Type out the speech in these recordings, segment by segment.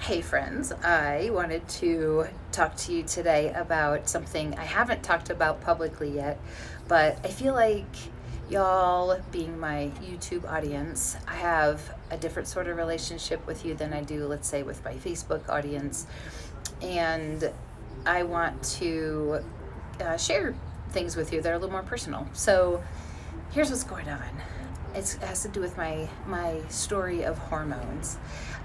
Hey friends, I wanted to talk to you today about something I haven't talked about publicly yet, but I feel like y'all being my YouTube audience, I have a different sort of relationship with you than I do, let's say, with my Facebook audience. And I want to share things with you that are a little more personal. So here's what's going on. It has to do with my story of hormones.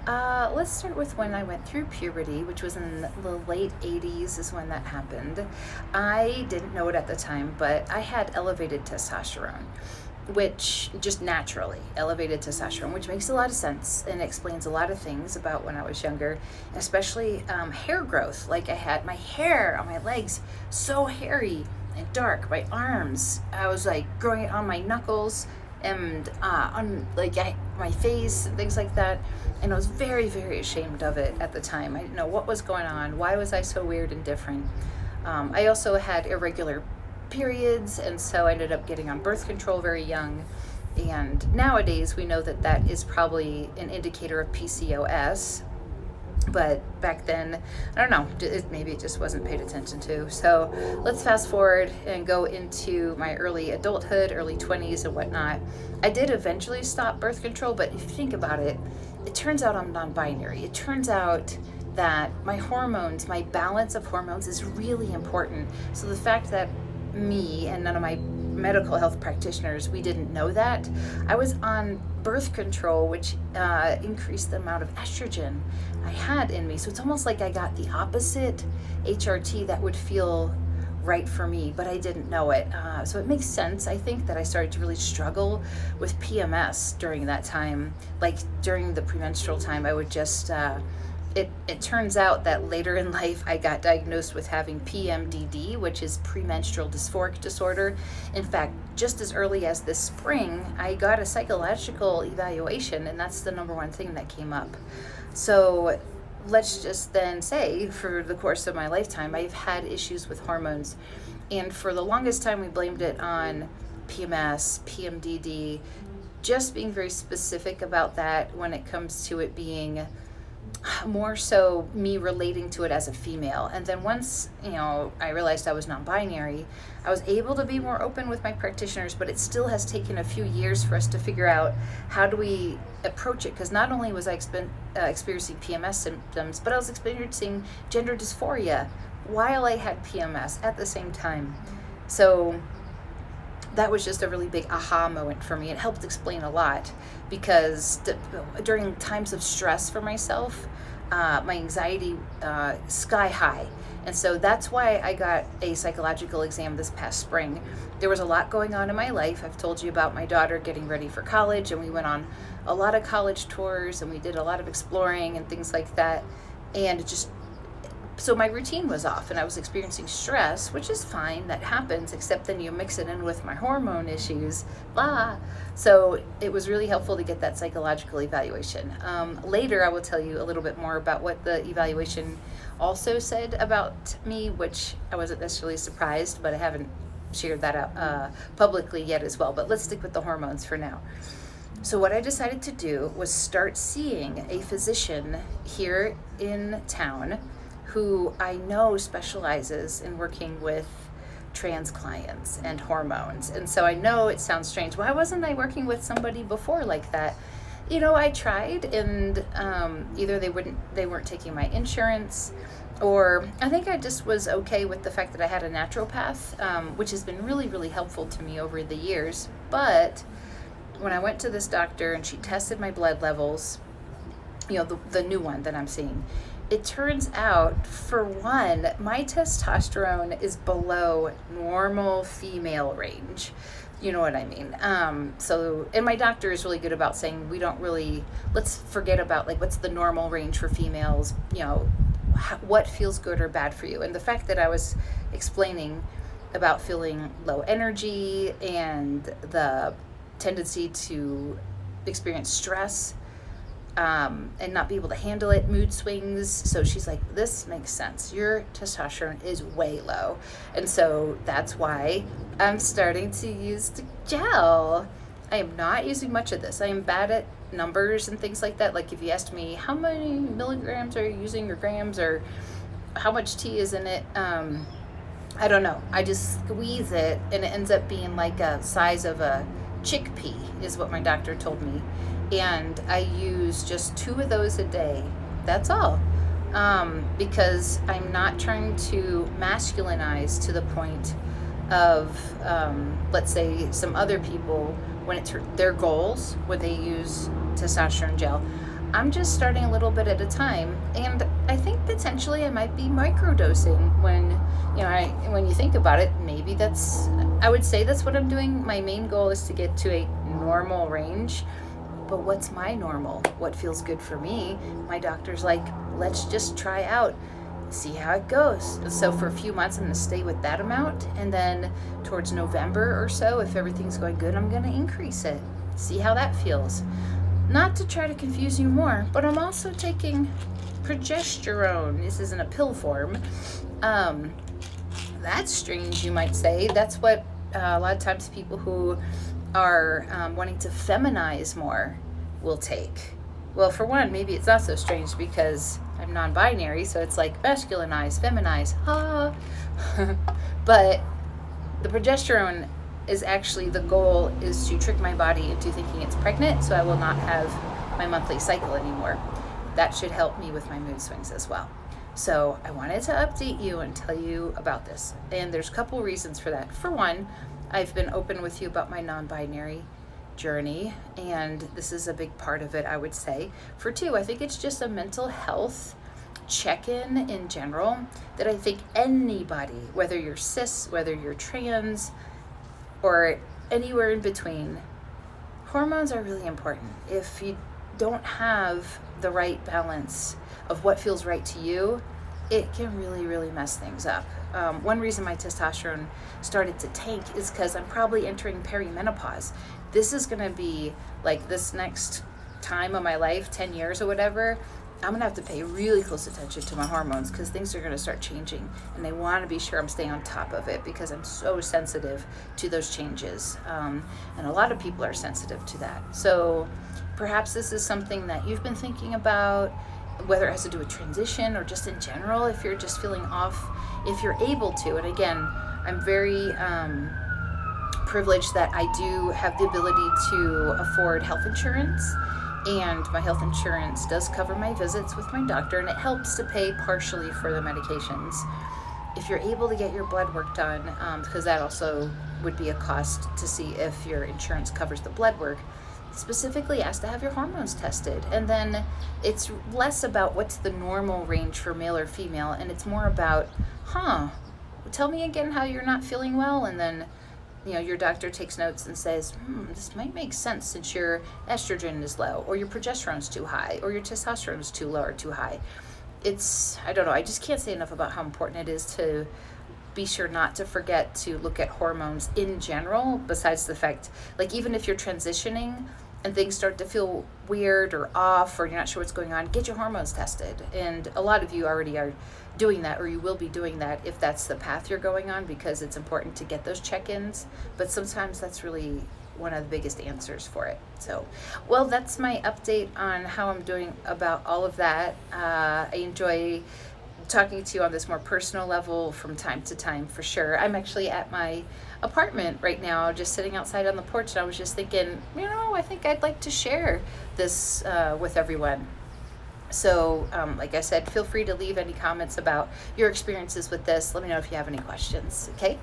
Let's start with when I went through puberty, which was in the late 80s is when that happened. I didn't know it at the time, but I had elevated testosterone, which just naturally elevated testosterone, which makes a lot of sense and explains a lot of things about when I was younger, especially hair growth. Like I had my hair on my legs so hairy and dark, my arms, I was like growing it on my knuckles and on my face and things like that. And I was very, very ashamed of it at the time. I didn't know what was going on. Why was I so weird and different? I also had irregular periods, and so I ended up getting on birth control very young. And nowadays we know that that is probably an indicator of PCOS. But back then, I don't know, maybe it just wasn't paid attention to. So let's fast forward and go into my early adulthood, early 20s and whatnot. I did eventually stop birth control, but if you think about it, it turns out I'm non-binary. It turns out that my hormones, my balance of hormones is really important. So the fact that me and none of my medical health practitioners, we didn't know that. I was on birth control, which increased the amount of estrogen I had in me. So it's almost like I got the opposite HRT that would feel right for me, but I didn't know it. So it makes sense, I think, that I started to really struggle with PMS during that time. Like during the premenstrual time, I would just it turns out that later in life I got diagnosed with having PMDD, which is premenstrual dysphoric disorder. In fact, just as early as this spring, I got a psychological evaluation, and that's the number one thing that came up. So let's just then say for the course of my lifetime, I've had issues with hormones. And for the longest time, we blamed it on PMS, PMDD, just being very specific about that when it comes to it being more so me relating to it as a female. And then once, I realized I was non-binary, I was able to be more open with my practitioners, but it still has taken a few years for us to figure out how do we approach it, because not only was I experiencing PMS symptoms, but I was experiencing gender dysphoria while I had PMS at the same time. So that was just a really big aha moment for me. It helped explain a lot because during times of stress for myself, my anxiety sky high. And so that's why I got a psychological exam this past spring. There was a lot going on in my life. I've told you about my daughter getting ready for college, and we went on a lot of college tours and we did a lot of exploring and things like that. And so my routine was off and I was experiencing stress, which is fine, that happens, except then you mix it in with my hormone issues, blah. So it was really helpful to get that psychological evaluation. Later I will tell you a little bit more about what the evaluation also said about me, which I wasn't necessarily surprised, but I haven't shared that out publicly yet as well. But let's stick with the hormones for now. So what I decided to do was start seeing a physician here in town who I know specializes in working with trans clients and hormones. And so I know it sounds strange. Why wasn't I working with somebody before like that? I tried, and either they weren't taking my insurance, or I think I just was okay with the fact that I had a naturopath, which has been really, really helpful to me over the years. But when I went to this doctor and she tested my blood levels, the new one that I'm seeing, it turns out, for one, my testosterone is below normal female range. You know what I mean? And my doctor is really good about saying let's forget about what's the normal range for females, what feels good or bad for you. And the fact that I was explaining about feeling low energy and the tendency to experience stress, and not be able to handle it, mood swings. So she's like, this makes sense. Your testosterone is way low. And so that's why I'm starting to use the gel. I am not using much of this. I am bad at numbers and things like that. Like if you asked me how many milligrams are you using or grams or how much tea is in it, I don't know. I just squeeze it and it ends up being like a size of a chickpea is what my doctor told me. And I use just 2 of those a day. That's all. Because I'm not trying to masculinize to the point of, let's say, some other people when it's their goals, when they use testosterone gel. I'm just starting a little bit at a time, and I think potentially I might be microdosing when, when you think about it, maybe I would say that's what I'm doing. My main goal is to get to a normal range, but what's my normal? What feels good for me? My doctor's like, let's just try out, see how it goes. So for a few months, I'm gonna stay with that amount, and then towards November or so, if everything's going good, I'm gonna increase it, see how that feels. Not to try to confuse you more, but I'm also taking progesterone. This isn't a pill form. That's strange, you might say. That's what a lot of times people who are wanting to feminize more will take. Well, for one, maybe it's not so strange because I'm non-binary, so it's like masculinize, feminize, but the progesterone is actually, the goal is to trick my body into thinking it's pregnant, so I will not have my monthly cycle anymore. That should help me with my mood swings as well. So I wanted to update you and tell you about this. And there's a couple reasons for that. For one, I've been open with you about my non-binary journey, and this is a big part of it, I would say. For two, I think it's just a mental health check-in in general that I think anybody, whether you're cis, whether you're trans, or anywhere in between, hormones are really important. If you don't have the right balance of what feels right to you, it can really, really mess things up. One reason my testosterone started to tank is because I'm probably entering perimenopause. This is going to be like this next time of my life, 10 years or whatever, I'm going to have to pay really close attention to my hormones because things are going to start changing, and I want to be sure I'm staying on top of it because I'm so sensitive to those changes. And a lot of people are sensitive to that. So perhaps this is something that you've been thinking about, whether it has to do with transition or just in general, if you're just feeling off, if you're able to. And again, I'm very privileged that I do have the ability to afford health insurance. And my health insurance does cover my visits with my doctor, and it helps to pay partially for the medications. If you're able to get your blood work done, because that also would be a cost to see if your insurance covers the blood work, specifically ask to have your hormones tested. And then it's less about what's the normal range for male or female, and it's more about, tell me again how you're not feeling well, and then your doctor takes notes and says, this might make sense since your estrogen is low, or your progesterone's too high, or your testosterone's too low or too high. I don't know, I just can't say enough about how important it is to be sure not to forget to look at hormones in general, besides the fact, like even if you're transitioning and things start to feel weird or off, or you're not sure what's going on, get your hormones tested. And a lot of you already are doing that, or you will be doing that if that's the path you're going on, because it's important to get those check-ins. But sometimes that's really one of the biggest answers for it. So, well, that's my update on how I'm doing about all of that. I enjoy talking to you on this more personal level from time to time, for sure. I'm actually at my apartment right now, just sitting outside on the porch, and I was just thinking, I think I'd like to share this with everyone. So, like I said, feel free to leave any comments about your experiences with this. Let me know if you have any questions, okay?